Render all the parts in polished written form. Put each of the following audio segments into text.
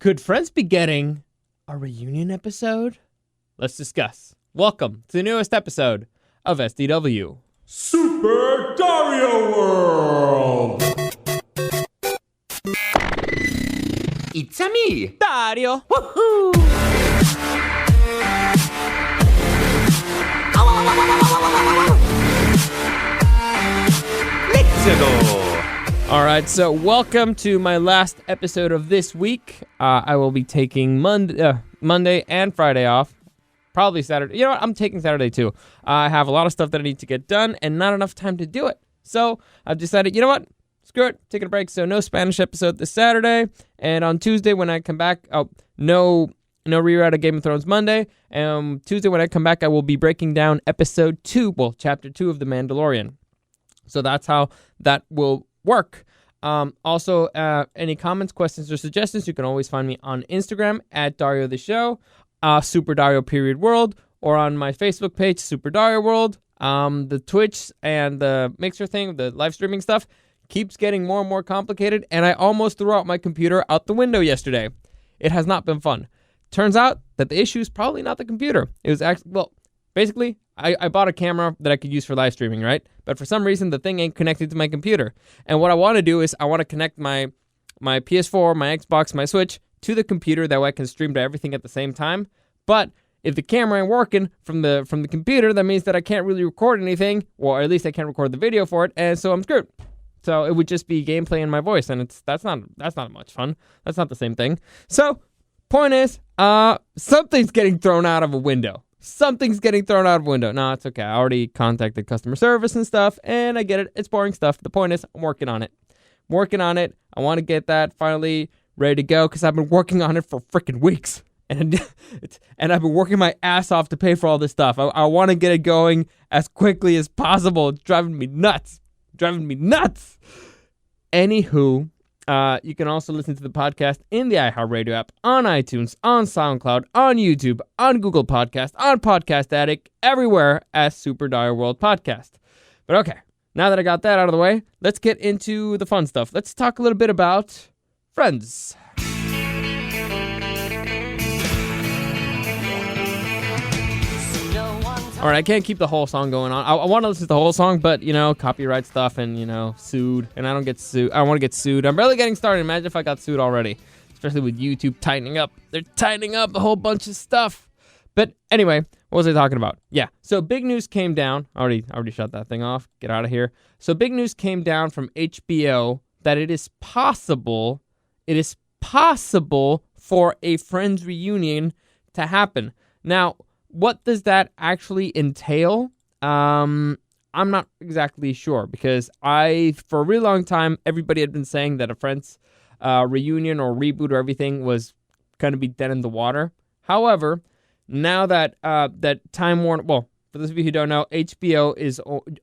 Could Friends be getting a reunion episode? Let's discuss. Welcome to the newest episode of SDW. Super Dario World! It's a me, Dario! Woohoo! Let's go! All right, so welcome to my last episode of this week. I will be taking Monday and Friday off. Probably Saturday. You know what? I'm taking Saturday too. I have a lot of stuff that I need to get done and not enough time to do it. So I've decided, you know what? Screw it. Taking a break. So no Spanish episode this Saturday. And on Tuesday when I come back, no reroute of Game of Thrones Monday. Tuesday when I come back, I will be breaking down chapter 2 of The Mandalorian. So that's how that will work. Also, any comments, questions, or suggestions, you can always find me on Instagram at Dario the Show, Super Dario World, or on my Facebook page, Super Dario World. The Twitch and the Mixer thing, the live streaming stuff, keeps getting more and more complicated, and I almost threw out my computer out the window yesterday. It has not been fun. Turns out that the issue is probably not the computer. It was actually, basically, I bought a camera that I could use for live streaming, right? But for some reason, the thing ain't connected to my computer. And what I want to do is I want to connect my PS4, my Xbox, my Switch to the computer. That way I can stream to everything at the same time. But if the camera ain't working from the computer, that means that I can't really record anything. Or at least I can't record the video for it. And so I'm screwed. So it would just be gameplay in my voice. And that's not much fun. That's not the same thing. So point is, something's getting thrown out of a window. Something's getting thrown out of a window. No, it's okay. I already contacted customer service and stuff, and I get it. It's boring stuff. The point is, I'm working on it. I want to get that finally ready to go because I've been working on it for freaking weeks. And I've been working my ass off to pay for all this stuff. I want to get it going as quickly as possible. It's driving me nuts. Anywho, you can also listen to the podcast in the iHeartRadio app, on iTunes, on SoundCloud, on YouTube, on Google Podcast, on Podcast Addict, everywhere as Super Dario World Podcast. But okay, now that I got that out of the way, let's get into the fun stuff. Let's talk a little bit about Friends. All right, I can't keep the whole song going on. I want to listen to the whole song, but, copyright stuff and, sued. And I don't get sued. I want to get sued. I'm barely getting started. Imagine if I got sued already, especially with YouTube tightening up. They're tightening up a whole bunch of stuff. But anyway, what was I talking about? Yeah, so big news came down. I already shut that thing off. Get out of here. So big news came down from HBO that it is possible for a Friends reunion to happen. Now, what does that actually entail? I'm not exactly sure because for a really long time, everybody had been saying that a Friends reunion or reboot or everything was going to be dead in the water. However, now that Time Warner, for those of you who don't know, HBO is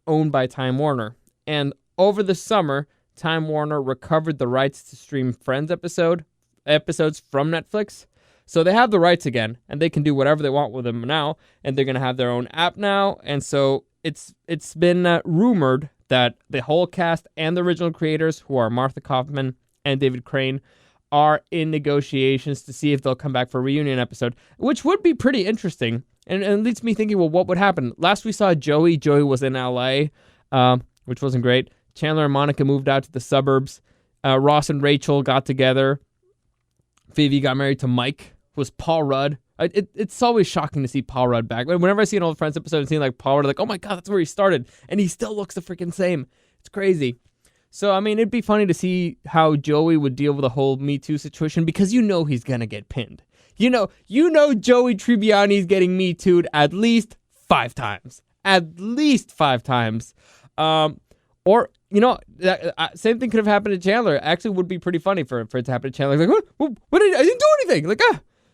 owned by Time Warner. And over the summer, Time Warner recovered the rights to stream Friends episodes from Netflix. So they have the rights again, and they can do whatever they want with them now, and they're going to have their own app now, and so it's been rumored that the whole cast and the original creators, who are Martha Kaufman and David Crane, are in negotiations to see if they'll come back for a reunion episode, which would be pretty interesting, and it leads me thinking, well, what would happen? Last we saw Joey was in LA, which wasn't great. Chandler and Monica moved out to the suburbs. Ross and Rachel got together. Phoebe got married to Mike, who was Paul Rudd. It's always shocking to see Paul Rudd back. Whenever I see an old Friends episode and see Paul Rudd, oh my God, that's where he started. And he still looks the freaking same. It's crazy. So, it'd be funny to see how Joey would deal with the whole Me Too situation because he's going to get pinned. You know Joey Tribbiani is getting Me Too'd at least 5 times. Or, same thing could have happened to Chandler. Actually, would be pretty funny for it to happen to Chandler. What I didn't do anything.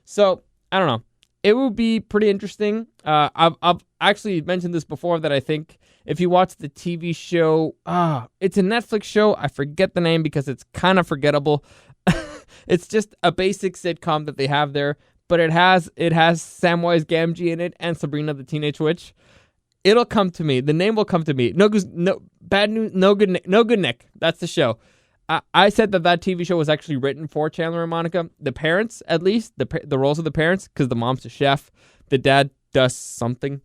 So, I don't know. It would be pretty interesting. I've actually mentioned this before that I think if you watch the TV show, it's a Netflix show. I forget the name because it's kind of forgettable. It's just a basic sitcom that they have there, but it has Samwise Gamgee in it and Sabrina the Teenage Witch. It'll come to me. The name will come to me. No good Nick. That's the show. I said that TV show was actually written for Chandler and Monica. The parents, at least, the roles of the parents, because the mom's a chef, the dad does something.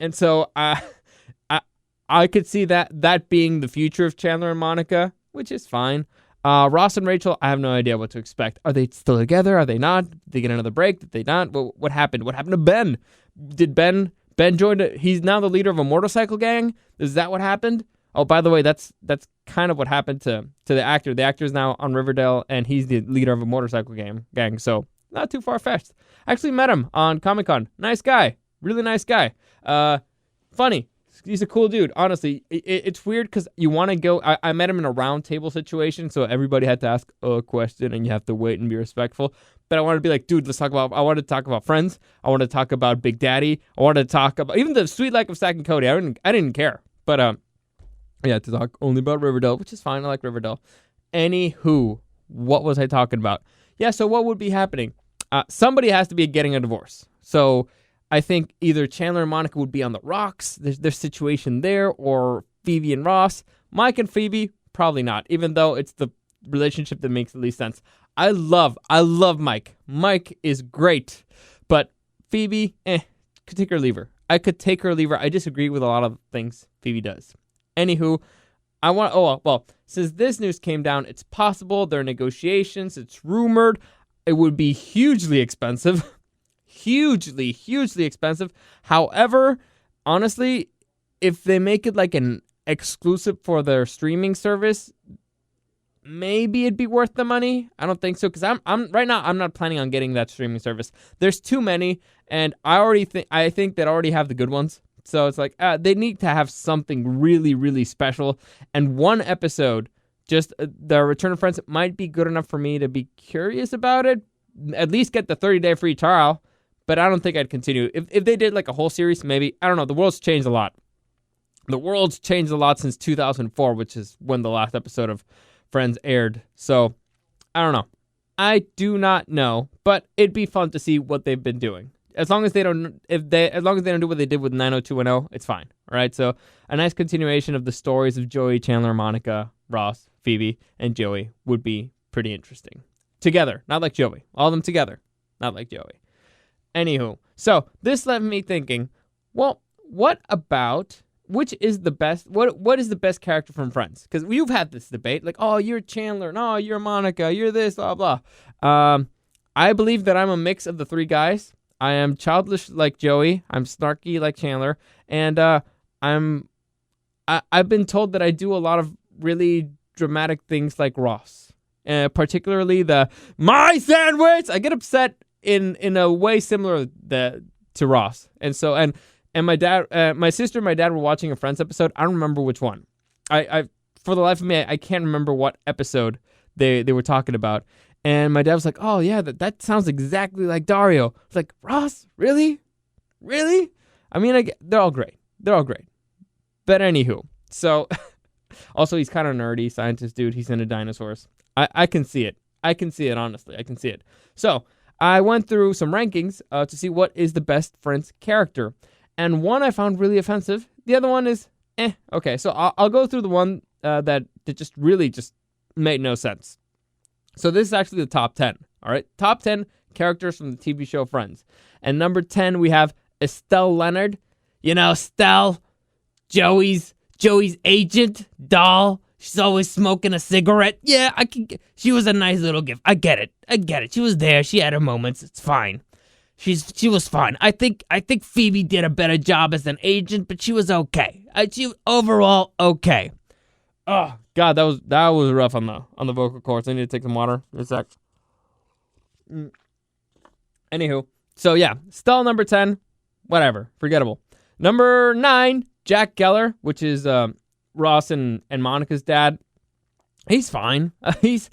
And so I could see that being the future of Chandler and Monica, which is fine. Ross and Rachel, I have no idea what to expect. Are they still together? Are they not? Did they get another break? Did they not? What happened? What happened to Ben? Did Ben join? He's now the leader of a motorcycle gang? Is that what happened? Oh, by the way, that's kind of what happened to the actor. The actor is now on Riverdale, and he's the leader of a motorcycle gang. So not too far-fetched. I actually met him on Comic-Con. Nice guy. Really nice guy. Funny. He's a cool dude. Honestly, it's weird because you want to go. I met him in a round table situation, so everybody had to ask a question, and you have to wait and be respectful. But I wanted to be like, dude, I wanted to talk about Friends. I wanted to talk about Big Daddy. I wanted to talk about even the Sweet Life of Zack and Cody. I didn't care. But yeah, to talk only about Riverdale, which is fine. I like Riverdale. Anywho, what was I talking about? Yeah, so what would be happening? Somebody has to be getting a divorce. So I think either Chandler and Monica would be on the rocks. There's their situation there, or Phoebe and Ross. Mike and Phoebe, probably not, even though it's the relationship that makes the least sense. I love Mike. Mike is great. But Phoebe, could take her or leave her. I could take her or leave her. I disagree with a lot of things Phoebe does. Anywho, since this news came down, it's possible there are negotiations. It's rumored. It would be hugely expensive. Hugely expensive. However, honestly, if they make it like an exclusive for their streaming service, maybe it'd be worth the money. I don't think so, because I'm right now I'm not planning on getting that streaming service. There's too many, and I think they already have the good ones. So it's like they need to have something really special, and one episode, just the Return of Friends, might be good enough for me to be curious about it. At least get the 30-day free trial, but I don't think I'd continue. If they did like a whole series, maybe. I don't know. The world's changed a lot. The world's changed a lot since 2004, which is when the last episode of Friends aired. So I don't know. I do not know, but it'd be fun to see what they've been doing. As long as they don't do what they did with 90210, it's fine. All right. So a nice continuation of the stories of Joey, Chandler, Monica, Ross, Phoebe, and Joey would be pretty interesting. Together, not like Joey. All of them together, not like Joey. Anywho, so this left me thinking, well, what about which is the best? What is the best character from Friends? Because you've had this debate, like, oh, you're Chandler, no, you're Monica, you're this, blah blah. I believe that I'm a mix of the three guys. I am childish like Joey. I'm snarky like Chandler, and I've been told that I do a lot of really dramatic things like Ross, particularly the my sandwich. I get upset in a way similar to Ross, and so and my dad, my sister, and my dad were watching a Friends episode. I don't remember which one. I for the life of me, I can't remember what episode they were talking about. And my dad was like, oh, yeah, that sounds exactly like Dario. It's like, Ross? Really? Really? I mean, they're all great. But anywho, so also he's kind of nerdy, scientist dude. He's into dinosaurs. I can see it. Honestly. I can see it. So I went through some rankings to see what is the best Friends character. And one I found really offensive. The other one is, okay. So I'll go through the one that just really made no sense. So this is actually the top 10, all right? Top 10 characters from the TV show Friends. And number 10, we have Estelle Leonard. You know, Estelle, Joey's agent, doll. She's always smoking a cigarette. Yeah, she was a nice little gift. I get it. She was there. She had her moments. It's fine. She was fine. I think Phoebe did a better job as an agent, but she was okay. She overall okay. Oh God, that was rough on the vocal cords. I need to take some water in a sec. Anywho, so yeah, Stell number 10, whatever, forgettable. Number 9, Jack Geller, which is Ross and Monica's dad. He's fine. He's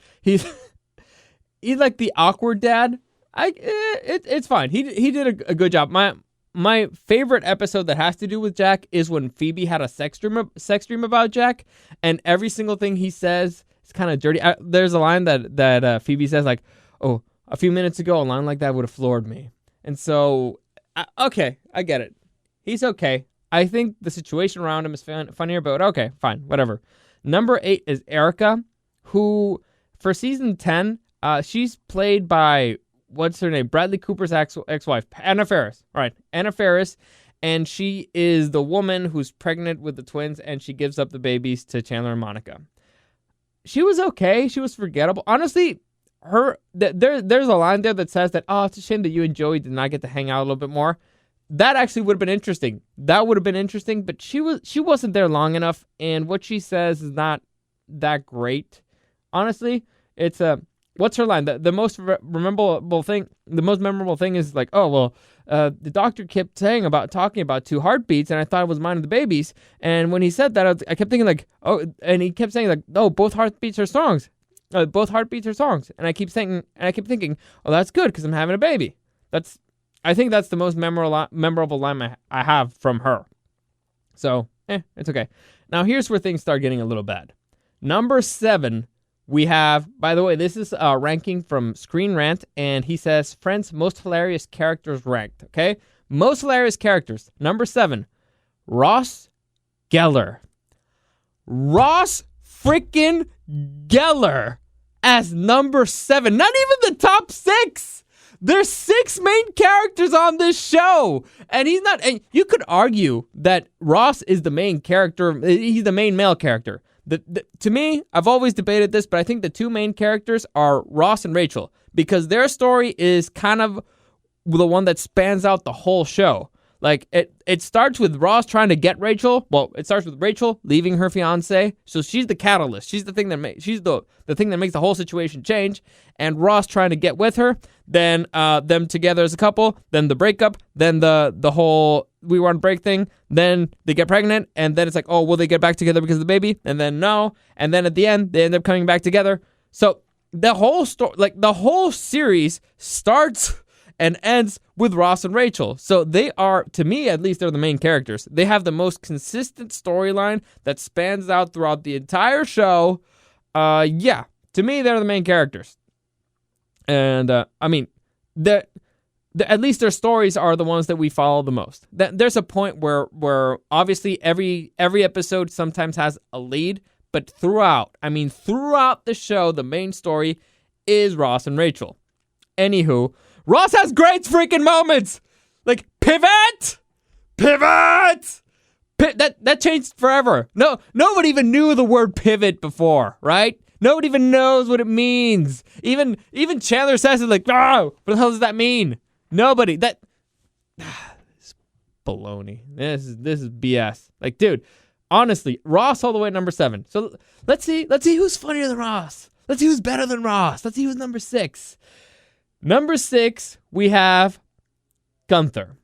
like the awkward dad. It's fine. He did a good job. My favorite episode that has to do with Jack is when Phoebe had a sex dream about Jack, and every single thing he says is kind of dirty. There's a line that Phoebe says, like, "Oh, a few minutes ago, a line like that would have floored me." And so, okay, I get it. He's okay. I think the situation around him is funnier, but okay, fine, whatever. Number 8 is Erica, who, for season 10, she's played by, what's her name? Bradley Cooper's ex-wife, Anna Faris. All right, Anna Faris. And she is the woman who's pregnant with the twins, and she gives up the babies to Chandler and Monica. She was okay. She was forgettable. Honestly, there's a line there that says that, oh, it's a shame that you and Joey did not get to hang out a little bit more. That actually would have been interesting. That would have been interesting, but she wasn't there long enough, and what she says is not that great. Honestly, it's what's her line? The most memorable thing is like, oh well, the doctor kept talking about two heartbeats, and I thought it was mine and the baby's. And when he said that, I kept thinking like, oh, and he kept saying like, oh, both heartbeats are songs. Both heartbeats are songs. And I kept thinking, oh, that's good because I'm having a baby. I think that's the most memorable line I have from her. So, it's okay. Now here's where things start getting a little bad. Number 7. We have, by the way, this is a ranking from Screen Rant, and he says, Friends' most hilarious characters ranked, okay? Most hilarious characters. Number 7, Ross Geller. Ross freaking Geller as number 7. Not even the top 6. There's 6 main characters on this show, and he's not, and you could argue that Ross is the main character, he's the main male character. To me, I've always debated this, but I think the 2 main characters are Ross and Rachel, because their story is kind of the one that spans out the whole show. Like, it starts with Ross trying to get Rachel. Well, it starts with Rachel leaving her fiance, so she's the catalyst. She's the thing that she's the thing that makes the whole situation change. And Ross trying to get with her, then them together as a couple, then the breakup, then the whole we want to break thing, then they get pregnant, and then it's like, oh, will they get back together because of the baby? And then no, and then at the end they end up coming back together. So the whole story, like the whole series, starts and ends with Ross and Rachel. So they are, to me at least, they're the main characters. They have the most consistent storyline that spans out throughout the entire show. Yeah, to me, they're the main characters. And, I mean, at least their stories are the ones that we follow the most. There's a point where obviously every episode sometimes has a lead, but throughout the show, the main story is Ross and Rachel. Anywho, Ross has great freaking moments. Like, pivot. That changed forever. No, nobody even knew the word pivot before, right? Nobody even knows what it means. Even Chandler says it like, oh, what the hell does that mean? Nobody. This is baloney. This is BS. Like, dude, honestly, Ross all the way at number 7. So let's see who's funnier than Ross. Let's see who's better than Ross. Let's see who's number 6. Number 6, we have Gunther.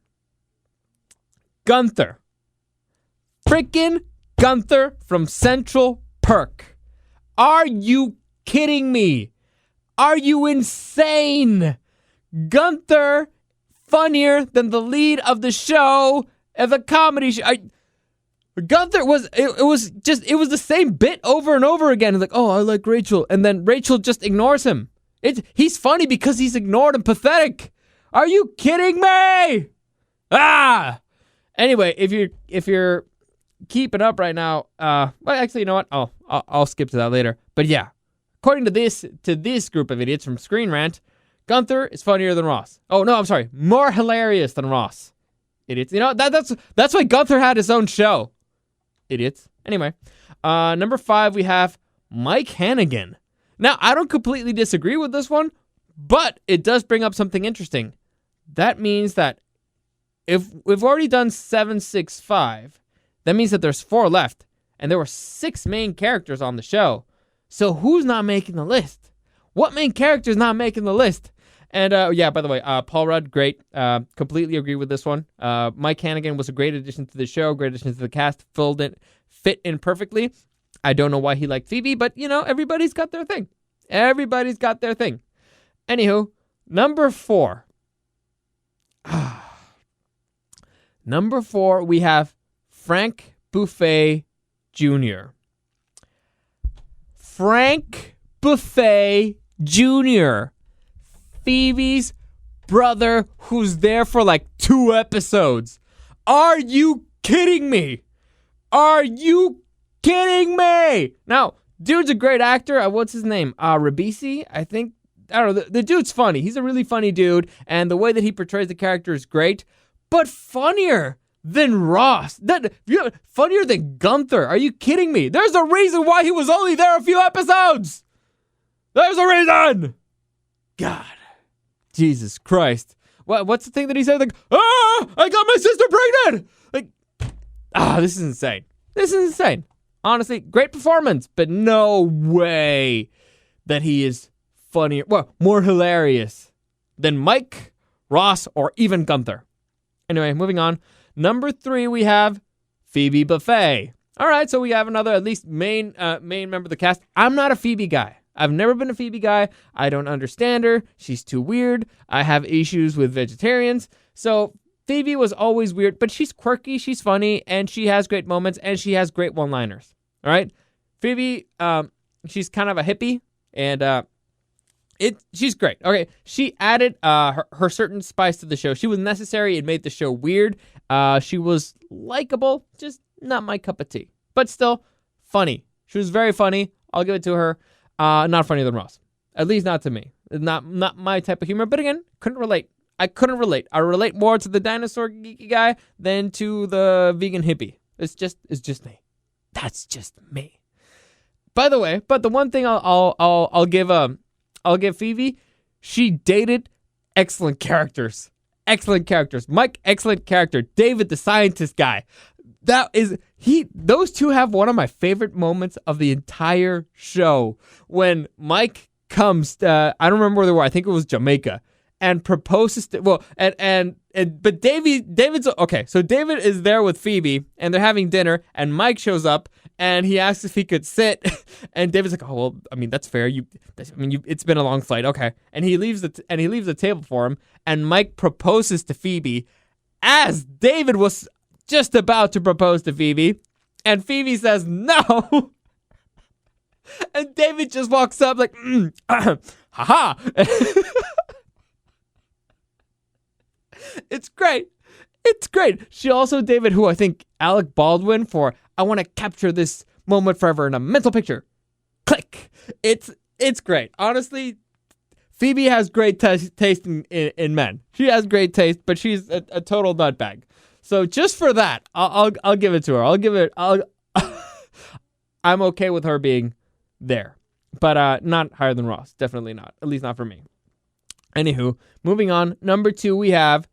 Freaking Gunther from Central Perk. Are you kidding me? Are you insane? Gunther, funnier than the lead of the show, of the comedy show. Gunther was the same bit over and over again. It's like, oh, I like Rachel. And then Rachel just ignores him. He's funny because he's ignored and pathetic. Are you kidding me? Anyway, if you're keeping up right now, well, actually, you know what? I'll skip to that later. But yeah, according to this group of idiots from Screen Rant, Gunther is funnier than Ross. Oh no, I'm sorry, more hilarious than Ross. Idiots. You know that's why Gunther had his own show. Idiots. Anyway, number 5 we have Mike Hanigan. Now, I don't completely disagree with this one, but it does bring up something interesting. That means that if we've already done 7, 6, 5, that means that there's 4 left, and there were 6 main characters on the show. So who's not making the list? What main character is not making the list? And yeah, by the way, Paul Rudd, great. Completely agree with this one. Mike Hanigan was a great addition to the show, great addition to the cast, fit in perfectly. I don't know why he liked Phoebe, but, you know, everybody's got their thing. Anywho, number 4. Number 4, we have Frank Buffay Jr. Frank Buffay Jr. Phoebe's brother who's there for like 2 episodes. Are you kidding me? Now, Dude's a great actor. What's his name? Ribisi, I think. I don't know. The dude's funny. He's a really funny dude, and the way that he portrays the character is great, but funnier than Ross. Funnier than Gunther. Are you kidding me? There's a reason why he was only there a few episodes. There's a reason. God. Jesus Christ. What's the thing that he said? Like, I got my sister pregnant. Like, this is insane. This is insane. Honestly, great performance, but no way that he is funnier, more hilarious than Mike, Ross, or even Gunther. Anyway, moving on. Number 3, we have Phoebe Buffay. All right, so we have another, at least main member of the cast. I'm not a Phoebe guy. I've never been a Phoebe guy. I don't understand her. She's too weird. I have issues with vegetarians. So Phoebe was always weird, but she's quirky, she's funny, and she has great moments, and she has great one-liners. All right? Phoebe, she's kind of a hippie, and she's great. Okay, she added her certain spice to the show. She was necessary. It made the show weird. She was likable, just not my cup of tea. But still, funny. She was very funny. I'll give it to her. Not funnier than Ross. At least not to me. Not my type of humor. But again, couldn't relate. I couldn't relate. I relate more to the dinosaur geeky guy than to the vegan hippie. It's just me. That's just me. By the way, but the one thing I'll give Phoebe, she dated excellent characters. Excellent characters. Mike, excellent character. David, the scientist guy. Those two have one of my favorite moments of the entire show. When Mike comes, I don't remember where they were. I think it was Jamaica, and proposes to, but David's, okay, so David is there with Phoebe, and they're having dinner, and Mike shows up, and he asks if he could sit, and David's like, oh, well, I mean, that's fair. It's been a long flight. Okay. And he leaves the table for him, and Mike proposes to Phoebe as David was just about to propose to Phoebe, and Phoebe says no. And David just walks up like, haha. It's great. It's great. She also, David, who I think Alec Baldwin for, I want to capture this moment forever in a mental picture. Click. It's great. Honestly, Phoebe has great taste in men. She has great taste, but she's a total nutbag. So just for that, I'll give it to her. I'm okay with her being there, but not higher than Ross. Definitely not. At least not for me. Anywho, moving on. Number 2, we have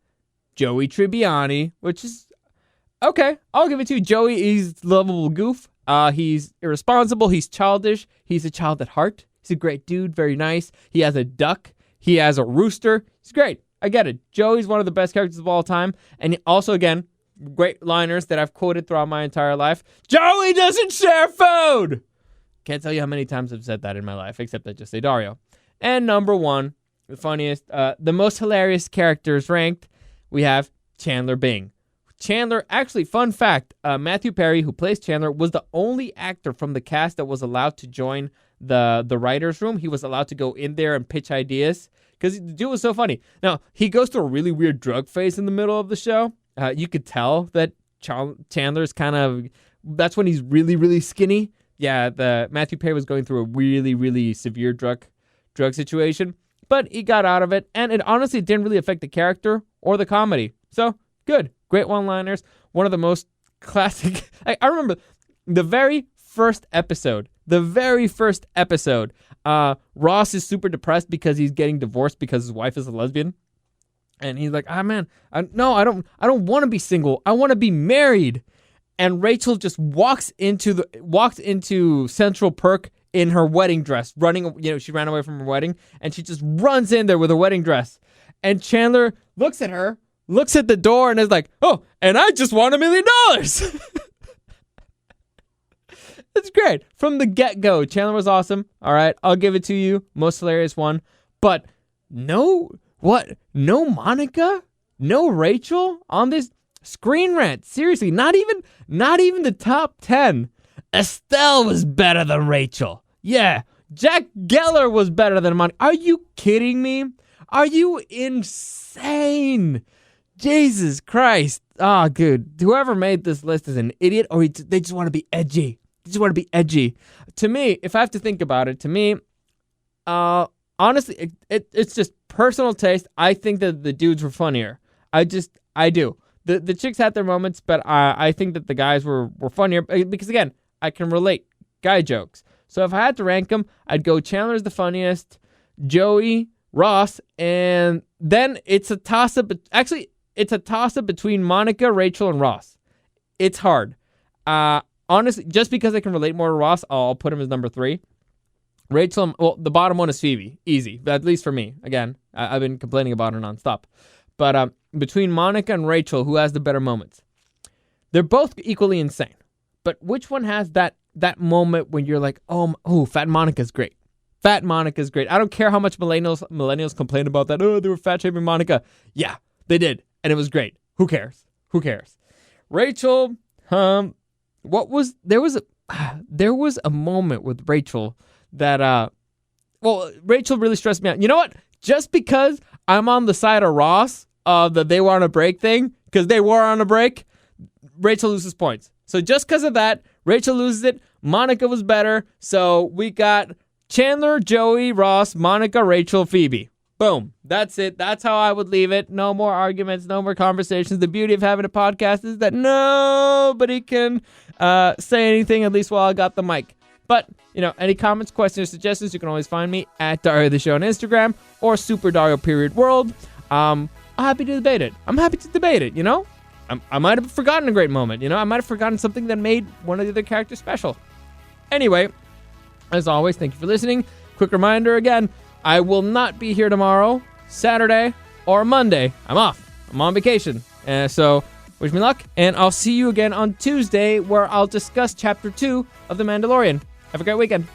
Joey Tribbiani, which is okay. I'll give it to you. Joey is lovable goof. He's irresponsible. He's childish. He's a child at heart. He's a great dude. Very nice. He has a duck. He has a rooster. He's great. I get it. Joey's one of the best characters of all time. And also, again, great liners that I've quoted throughout my entire life. Joey doesn't share food! Can't tell you how many times I've said that in my life, except I just say Dario. And number 1, the funniest, the most hilarious characters ranked, we have Chandler Bing. Chandler, actually, fun fact, Matthew Perry, who plays Chandler, was the only actor from the cast that was allowed to join the writer's room. He was allowed to go in there and pitch ideas because the dude was so funny. Now, he goes through a really weird drug phase in the middle of the show. You could tell that Chandler's kind of, that's when he's really, really skinny. Yeah, the Matthew Perry was going through a really, really severe drug situation, but he got out of it, and it honestly didn't really affect the character or the comedy. So, good. Great one-liners. One of the most classic. I remember the very first episode. Ross is super depressed because he's getting divorced because his wife is a lesbian. And he's like, man, I don't want to be single. I want to be married. And Rachel just walks into Central Perk in her wedding dress, running, she ran away from her wedding, and she just runs in there with her wedding dress. And Chandler looks at her, looks at the door, and is like, oh, and I just won $1 million. It's great. From the get-go, Chandler was awesome. All right, I'll give it to you. Most hilarious one. But no Monica? No Rachel on this Screen Rant? Seriously, not even the top 10. Estelle was better than Rachel. Yeah, Jack Geller was better than Monica. Are you kidding me? Are you insane? Jesus Christ. Good. Whoever made this list is an idiot, or they just want to be edgy. just want to be edgy. To me, if I have to think about it, honestly, it's just personal taste. I think that the dudes were funnier. I do. The chicks had their moments, but I think that the guys were funnier because, again, I can relate. Guy jokes. So if I had to rank them, I'd go Chandler's the funniest, Joey, Ross, and then it's a toss-up. Actually, it's a toss-up between Monica, Rachel, and Ross. It's hard. Honestly, just because I can relate more to Ross, I'll put him as number 3. Rachel, well, the bottom one is Phoebe. Easy, at least for me. Again, I've been complaining about her nonstop. But between Monica and Rachel, who has the better moments? They're both equally insane. But which one has that moment when you're like, oh, Fat Monica's great. Fat Monica's great. I don't care how much millennials complain about that. Oh, they were fat-shaming Monica. Yeah, they did. And it was great. Who cares? Rachel, there was a moment with Rachel that, Rachel really stressed me out. You know what? Just because I'm on the side of Ross of the they were on a break thing, because they were on a break, Rachel loses points. So just because of that, Rachel loses it. Monica was better. So we got Chandler, Joey, Ross, Monica, Rachel, Phoebe. Boom. That's it. That's how I would leave it. No more arguments, no more conversations. The beauty of having a podcast is that nobody can say anything, at least while I got the mic. But, any comments, questions, or suggestions, you can always find me at Dario the Show on Instagram or Super Dario World. I'm happy to debate it. I might have forgotten a great moment. I might have forgotten something that made one of the other characters special. Anyway, as always, thank you for listening. Quick reminder again, I will not be here tomorrow, Saturday, or Monday. I'm off. I'm on vacation. So wish me luck, and I'll see you again on Tuesday where I'll discuss Chapter 2 of The Mandalorian. Have a great weekend.